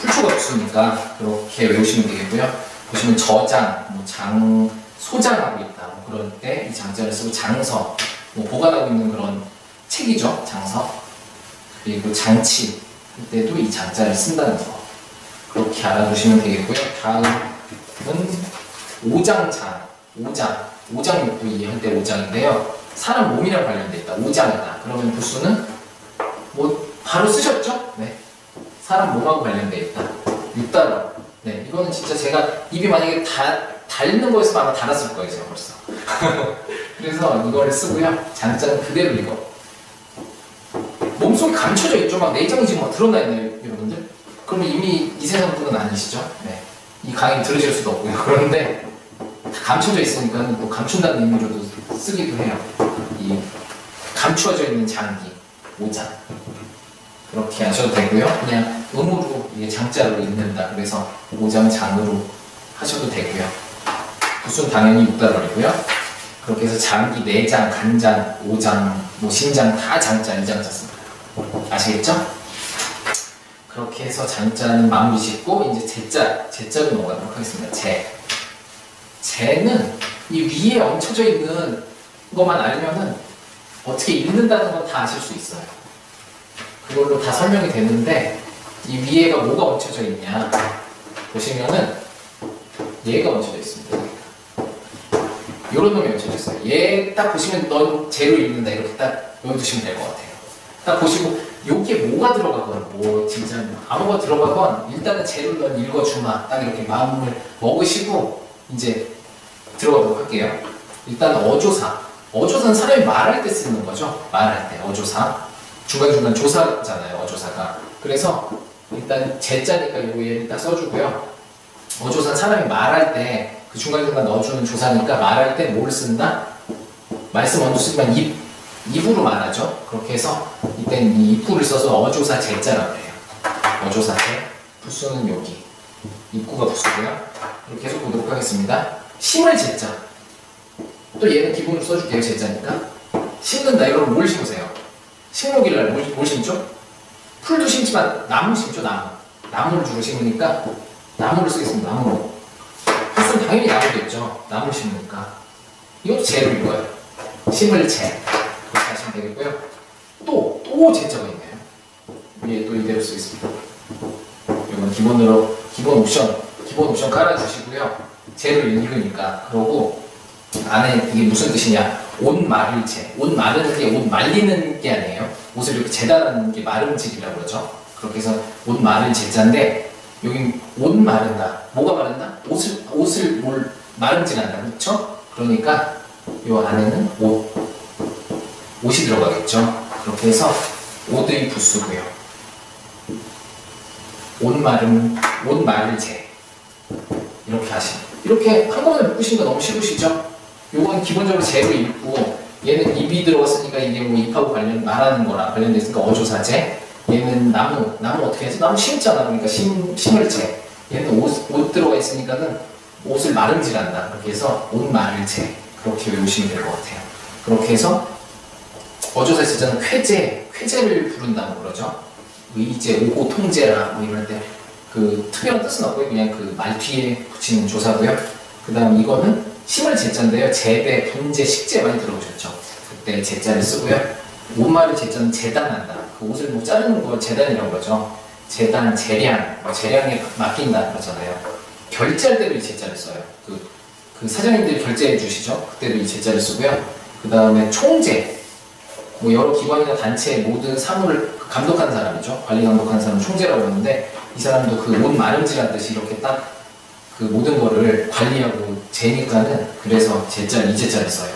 풀초가 부수니까 그렇게 외우시면 되겠고요. 보시면 저장, 뭐 장, 소장하고 있다 뭐 그럴 때 이 장자를 쓰고 장서, 뭐 보관하고 있는 그런 책이죠. 장서. 그리고 장치 할 때도 이 장자를 쓴다는 거 그렇게 알아두시면 되겠고요. 다음은 오장장, 오장육부 이해할 때 오장인데요. 사람 몸이랑 관련돼 있다. 오장이다. 그러면 부수는 뭐 바로 쓰셨죠? 네. 사람 몸하고 관련돼 있다. 6달러. 네. 이거는 진짜 제가 입이 만약에 닳는 거였으면 아마 닳았을 거예요. 제가 벌써. 그래서 이거를 쓰고요. 장자는 그대로 읽어. 몸속에 감춰져 있죠. 막 내장이 지금 막 드러나 있나요, 여러분들? 그러면 이미 이 세상 분은 아니시죠? 네. 이 강의 들으실 수도 없고요. 그런데 다 감춰져 있으니까 또 감춘다는 의미로도 쓰기도 해요. 이 감추어져 있는 장기, 오장. 그렇게 하셔도 되고요. 그냥 음으로 장자로 읽는다. 그래서 오장 장으로 하셔도 되고요. 부수는 당연히 6달러이고요. 그렇게 해서 장기, 내장, 간장, 오장, 뭐 신장 다 장자, 이장자 씁니다. 아시겠죠? 그렇게 해서 장자는 마무리 짓고 이제 제자로 넘어가도록 하겠습니다. 제는 이 위에 얹혀져 있는 것만 알면은 어떻게 읽는다는 건 다 아실 수 있어요. 그걸로 다 설명이 되는데 이 위에가 뭐가 얹혀져 있냐 보시면은 얘가 얹혀져 있습니다. 요런 놈이 얹혀져 있어요. 얘 딱 보시면 넌 제로 읽는다 이렇게 딱 외워두시면 될 것 같아요. 딱 보시고 여기에 뭐가 들어가건 뭐 진짜 아무거나 들어가건 일단은 제로 넌 읽어주마 딱 이렇게 마음을 먹으시고 이제 들어가도록 할게요. 일단 어조사는 사람이 말할 때 쓰는 거죠. 말할 때 어조사 중간중간 조사잖아요. 어조사가 그래서 일단 제자니까 요거 얘를 딱 써주고요. 어조사는 사람이 말할 때 그 중간중간 넣어주는 조사니까 말할 때 뭘 쓴다? 말씀 먼저 쓰지만 입으로 말하죠. 그렇게 해서 이때는 이 입구를 써서 어조사 제자라고 해요. 어조사 제 부수는 여기 입구가 부수고요. 이렇게 계속 보도록 하겠습니다. 심을 제자 또 얘는 기본으로 써줄게요. 제자니까 심는다 이러면 뭘 심으세요? 식목일날 뭘 심죠? 풀도 심지만 나무 심죠. 나무를 주로 심으니까 나무를 쓰겠습니다. 나무로 팥은 당연히 나무겠죠. 나무를 심으니까 이것도 제로 읽어요. 심을 제 그렇게 하시면 되겠고요. 또 제자가 있네요. 위에 또 이대로 쓰겠습니다. 이건 기본 옵션 깔아주시고요. 제를 읽으니까 그러고 안에 이게 무슨 뜻이냐? 옷 마를 제. 옷 마르는 게 옷 말리는 게 아니에요. 옷을 이렇게 재단하는 게 마름질이라고 그러죠. 그렇게 해서 옷 마를 제자인데 여기 옷 마른다. 뭐가 마른다? 옷을 뭘 마름질한다. 그렇죠? 그러니까 이 안에는 옷이 들어가겠죠. 그렇게 해서 옷의 부수고요. 옷 마를 제. 이렇게 하시면 이렇게 한꺼번에 묶으신 거 너무 쉬우시죠? 요건 기본적으로 제로 읽고 얘는 입이 들어갔으니까 이게 뭐 입하고 말하는 거랑 관련돼 있으니까 어조사제. 얘는 나무 어떻게 해서 나무 심잖아. 그러니까 심을 제. 얘는 옷 들어가 있으니까는 옷을 마름질한다. 그렇게 해서 옷 마를 제. 그렇게 외우시면 될 것 같아요. 그렇게 해서 어조사 제자는 쾌제를 부른다고 그러죠. 의제, 오고, 통제라 뭐 이럴 때 그 특별한 뜻은 없고요. 그냥 그 말 뒤에 붙이는 조사고요. 그 다음 이거는 심을 제자인데요. 재배, 분재, 식재 많이 들어보셨죠? 그때 제자를 쓰고요. 옷마를 제자는 재단한다. 그 옷을 뭐 자르는 걸 재단이라고 그러죠. 재단, 재량, 재량에 맡긴다 그러잖아요. 결제할 때도 이 제자를 써요. 그 사장님들이 결제해 주시죠. 그때도 이 제자를 쓰고요. 그 다음에 총재, 뭐 여러 기관이나 단체 모든 사무를 감독하는 사람이죠. 관리 감독하는 사람 총재라고 하는데 이 사람도 그 옷 마름질한 듯이 이렇게 딱 그 모든 거를 관리하고 재니까는 그래서 제자를 이제자를 써요.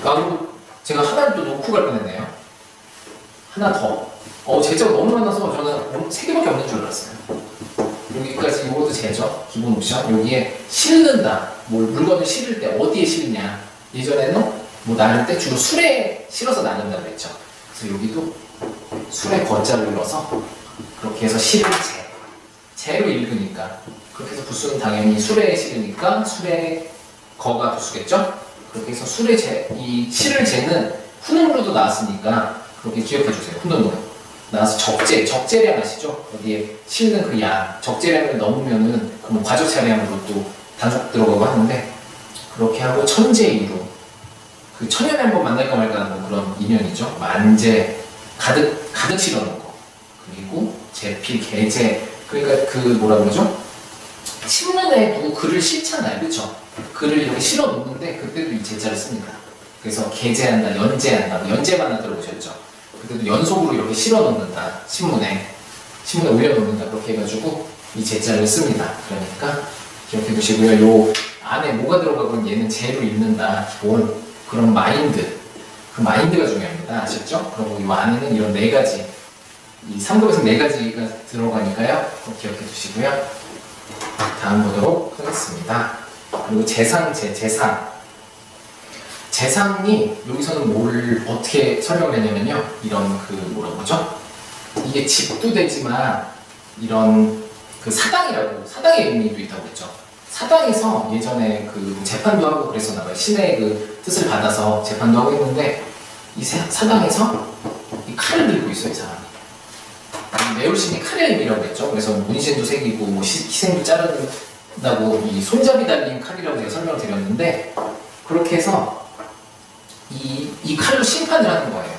아, 그리고 제가 하나를 또 놓고 갈 뻔했네요. 하나 더. 제자가 너무 많아서 저는 3개밖에 없는 줄 알았어요. 여기까지 이것도 제죠. 기본 옵션. 여기에 실는다. 물건을 실을 때 어디에 실냐. 예전에는 뭐 나를 때 주로 술에 실어서 나눈다고 했죠. 그래서 여기도 술에 거자를 넣어서 그렇게 해서 실을 재로 읽으니까 그렇게 해서 부수는 당연히 술에 실으니까 술에 거가 부수겠죠. 그렇게 해서 술에 이 실을 재는 훈음으로도 나왔으니까 그렇게 기억해 주세요. 훈음으로 나와서 적재량 아시죠? 어디에 실는 그 양, 적재량을 넘으면은 그럼 과적차량으로 또 단속 들어가고 하는데 그렇게 하고 천재이루 그 천년에 한 번 만날까 말까 하는 그런 인연이죠. 만재 가득 실어놓은 거. 그리고 제필 개재 그러니까 그 뭐라 그러죠? 신문에도 글을 싣잖아요, 그렇죠? 글을 이렇게 실어 놓는데 그때도 이 제자를 씁니다. 그래서 개재한다, 연재한다, 연재만 하나 들어보셨죠? 그때도 연속으로 이렇게 실어 놓는다, 신문에 올려놓는다 그렇게 해가지고 이 제자를 씁니다. 그러니까 기억해 두시고요. 요 안에 뭐가 들어가건 얘는 재로 읽는다. 기본 그런 마인드, 그 마인드가 중요합니다. 아셨죠? 그리고 요 안에는 이런 4가지, 이 3급에서 4가지가 들어가니까요. 꼭 기억해 두시고요. 다음 보도록 하겠습니다. 그리고 재상이 여기서는 뭘 어떻게 설명을 했냐면요. 이런 그 뭐라 그러죠? 이게 집도 되지만 이런 그 사당의 의미도 있다고 했죠. 사당에서 예전에 그 재판도 하고 그랬었나 봐요. 신의 그 뜻을 받아서 재판도 하고 했는데 이 사당에서 이 칼을 들고 있어요, 이 사람이. 매울신이 칼의 의미라고 했죠. 그래서 문신도 새기고 뭐 희생도 자른다고 이 손잡이 달린 칼이라고 제가 설명을 드렸는데 그렇게 해서 이 칼로 심판을 하는 거예요.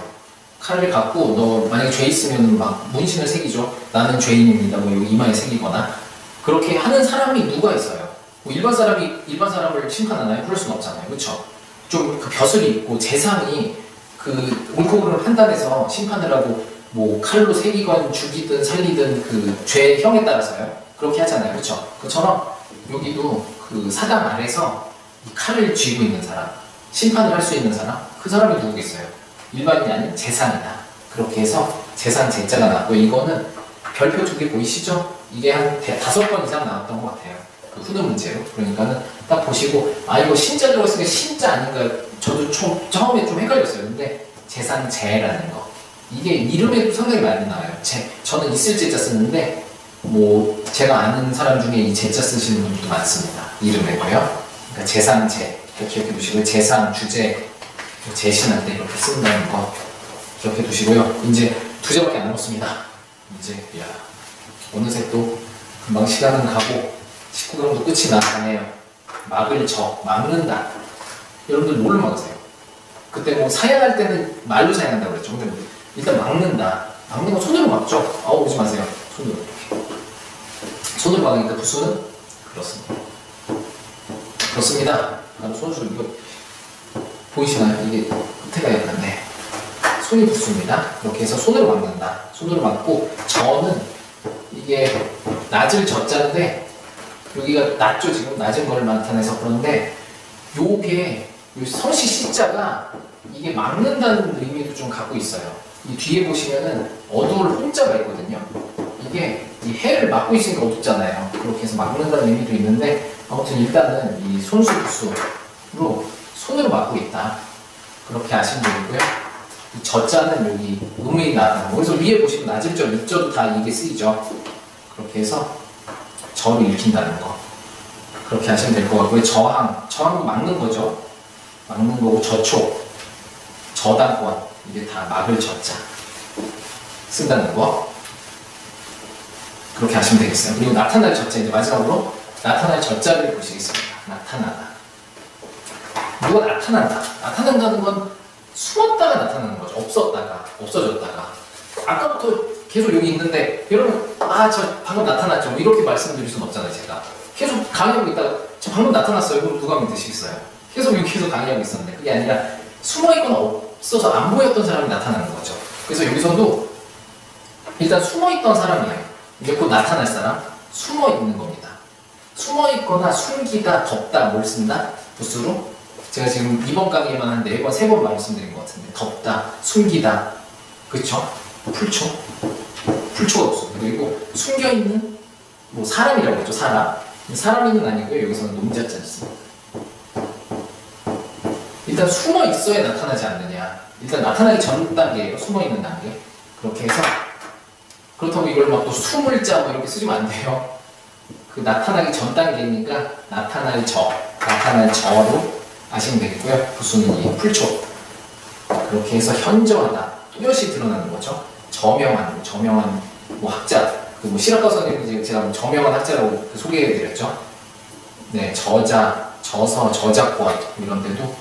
칼을 갖고 너 만약에 죄 있으면 막 문신을 새기죠. 나는 죄인입니다. 뭐 여기 이마에 새기거나 그렇게 하는 사람이 누가 있어요? 뭐 일반 사람을 심판하나요? 그럴 수는 없잖아요. 그렇죠? 좀 그 벼슬이 있고 재상이 그 옳고 그름을 판단해서 심판을 하고 뭐 칼로 새기건 죽이든 살리든 그 죄형에 따라서요. 그렇게 하잖아요. 그렇죠? 그처럼 여기도 그 사당 아래서 이 칼을 쥐고 있는 사람, 심판을 할 수 있는 사람, 그 사람이 누구겠어요? 일반인이 아닌 재상이다. 그렇게 해서 재상 제자가 나왔고 이거는 별표 2개 보이시죠? 이게 한 5번 이상 나왔던 것 같아요. 그 훈음 문제로. 그러니까는 딱 보시고 이거 신자 들어갔으니까 신자 아닌가 저도 처음에 좀 헷갈렸어요. 근데 재상재라는 거 이게 이름에도 상당히 많이 나와요. 저는 있을 제자 쓰는데 뭐 제가 아는 사람 중에 이 제자 쓰시는 분들도 많습니다. 이름에도요. 그러니까 재상재 기억해 두시고요. 재상, 주재, 재신할 때 이렇게 쓴다는 거 기억해 두시고요. 이제 2제밖에 안 남았습니다. 이제 어느새 또 금방 시간은 가고 19강도 끝이 나가네요. 막는다. 여러분들 뭘로 막으세요? 그때 뭐 사양할 때는 말로 사양한다고 그랬죠. 근데 일단 막는다. 막는 거 손으로 막죠. 오지 마세요. 손으로 이렇게. 손으로 막으니까 부수는 그렇습니다. 바로 손으로 이거 보이시나요? 이게 끝에가 약간 손이 부수입니다. 이렇게 해서 손으로 막는다. 손으로 막고 저는 이게 낮을 저자인데 여기가 낮죠. 지금 낮은 걸 나타내서 그런데 요게 서시 시자가 이게 막는다는 의미도 좀 갖고 있어요. 이 뒤에 보시면은 어두울 홍자가 있거든요. 이게 이 해를 막고 있으니까 어둡잖아요. 그렇게 해서 막는다는 의미도 있는데 아무튼 일단은 이 손수부수로 손으로 막고 있다. 그렇게 아시면 되고요. 이 저자는 여기 음이 나타나고 그래서 위에 보시면 낮을 절, 밑절도 다 이게 쓰이죠. 그렇게 해서 저를 읽힌다는 거. 그렇게 하시면 될 것 같고요. 저항은 막는 거죠. 막는 거고 저촉, 저당권 이게 다 막을 저자 쓴다는 거. 그렇게 하시면 되겠어요. 그리고 나타날 저자 이제 마지막으로 나타날 저자를 보시겠습니다. 나타나다. 누가 나타난다. 나타난다는 건 숨었다가 나타나는 거죠. 없었다가 없어졌다가. 아까부터 계속 여기 있는데 여러분 저 방금 나타났죠. 이렇게 말씀드릴 수는 없잖아요. 제가 계속 강의하고 있다가 저 방금 나타났어요. 그럼 누가 믿으시겠어요? 계속 여기서 강의하고 있었는데 그게 아니라 숨어있거나 없어서 안 보였던 사람이 나타나는 거죠. 그래서 여기서도 일단 숨어있던 사람이에요. 이게 곧 나타날 사람, 숨어 있는 겁니다. 숨어 있거나 숨기다, 덮다, 뭘 쓴다? 부수로? 제가 지금 이번 강의만 한 4번, 3번 말씀드린 것 같은데, 덮다, 숨기다, 그쵸? 풀초? 풀초가 없어. 그리고 숨겨있는, 뭐 사람이라고 했죠, 사람. 사람이는 아니고요, 여기서는 농자자 있습니다. 일단 숨어 있어야 나타나지 않느냐. 일단 나타나기 전 단계예요, 숨어 있는 단계. 그렇게 해서, 그렇다고 이걸 막 또 숨을 자 뭐 이렇게 쓰시면 안 돼요. 그 나타나기 전 단계니까 나타날 저로 아시면 되겠고요. 부수는 이 풀초. 그렇게 해서 현저하다, 또렷이 드러나는 거죠. 저명한 뭐 학자, 뭐 실학과 선생님이 제가 뭐 저명한 학자라고 소개해드렸죠. 네, 저자, 저서, 저작권 이런 데도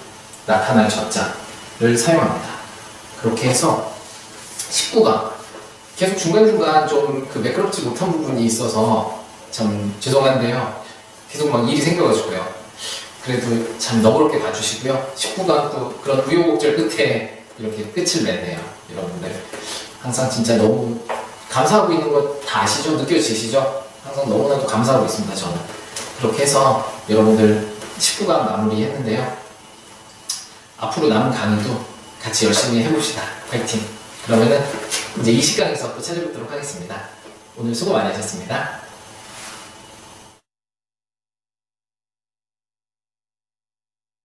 나타날 저자를 사용합니다. 그렇게 해서 19강 계속 중간중간 좀 그 매끄럽지 못한 부분이 있어서 참 죄송한데요. 계속 막 일이 생겨가지고요. 그래도 참 너그럽게 봐주시고요. 19강 또 그런 우여곡절 끝에 이렇게 끝을 냈네요. 여러분들 항상 진짜 너무 감사하고 있는 거 다 아시죠? 느껴지시죠? 항상 너무나도 감사하고 있습니다. 저는 그렇게 해서 여러분들 19강 마무리했는데요. 앞으로 남은 강의도 같이 열심히 해봅시다. 파이팅! 그러면은 이제 20강에서 또 찾아뵙도록 하겠습니다. 오늘 수고 많이 하셨습니다.